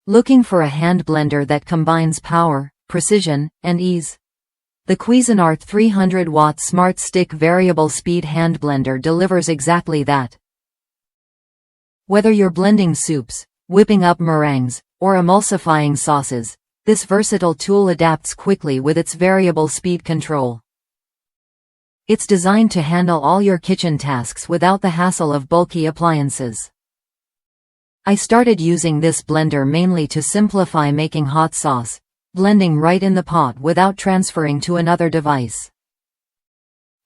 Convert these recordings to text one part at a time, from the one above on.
Looking for a hand blender that combines power, precision, and ease? The Cuisinart 300-watt Smart Stick Variable Speed Hand Blender delivers exactly that. Whether you're blending soups, whipping up meringues, or emulsifying sauces, this versatile tool adapts quickly with its variable speed control. It's designed to handle all your kitchen tasks without the hassle of bulky appliances. I started using this blender mainly to simplify making hot sauce, blending right in the pot without transferring to another device.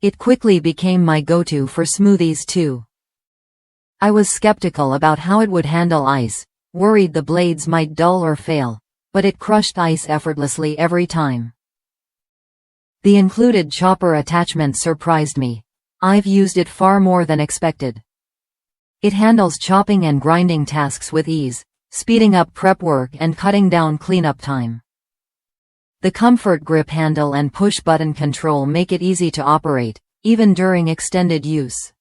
It quickly became my go-to for smoothies too. I was skeptical about how it would handle ice, worried the blades might dull or fail, but it crushed ice effortlessly every time. The included chopper attachment surprised me. I've used it far more than expected. It handles chopping and grinding tasks with ease, speeding up prep work and cutting down cleanup time. The comfort grip handle and push-button control make it easy to operate, even during extended use.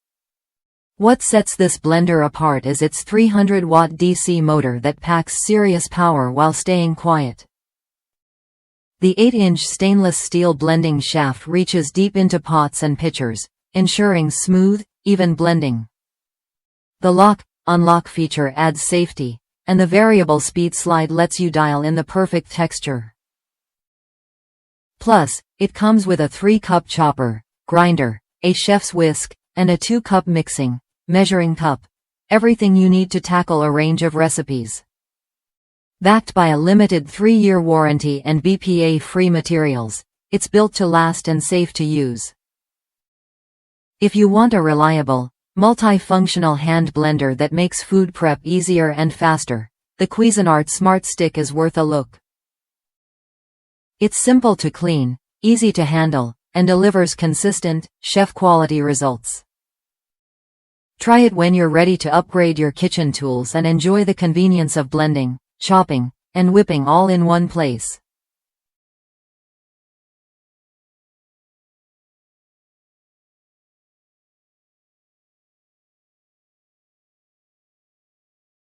What sets this blender apart is its 300-watt DC motor that packs serious power while staying quiet. The 8-inch stainless steel blending shaft reaches deep into pots and pitchers, ensuring smooth, even blending. The lock-unlock feature adds safety, and the variable speed slide lets you dial in the perfect texture. Plus, it comes with a 3-cup chopper, grinder, a chef's whisk, and a 2-cup measuring cup. Everything you need to tackle a range of recipes. Backed by a limited 3-year warranty and BPA-free materials, it's built to last and safe to use. If you want a reliable, multi-functional hand blender that makes food prep easier and faster, the Cuisinart Smart Stick is worth a look. It's simple to clean, easy to handle, and delivers consistent, chef-quality results. Try it when you're ready to upgrade your kitchen tools and enjoy the convenience of blending, chopping, and whipping all in one place.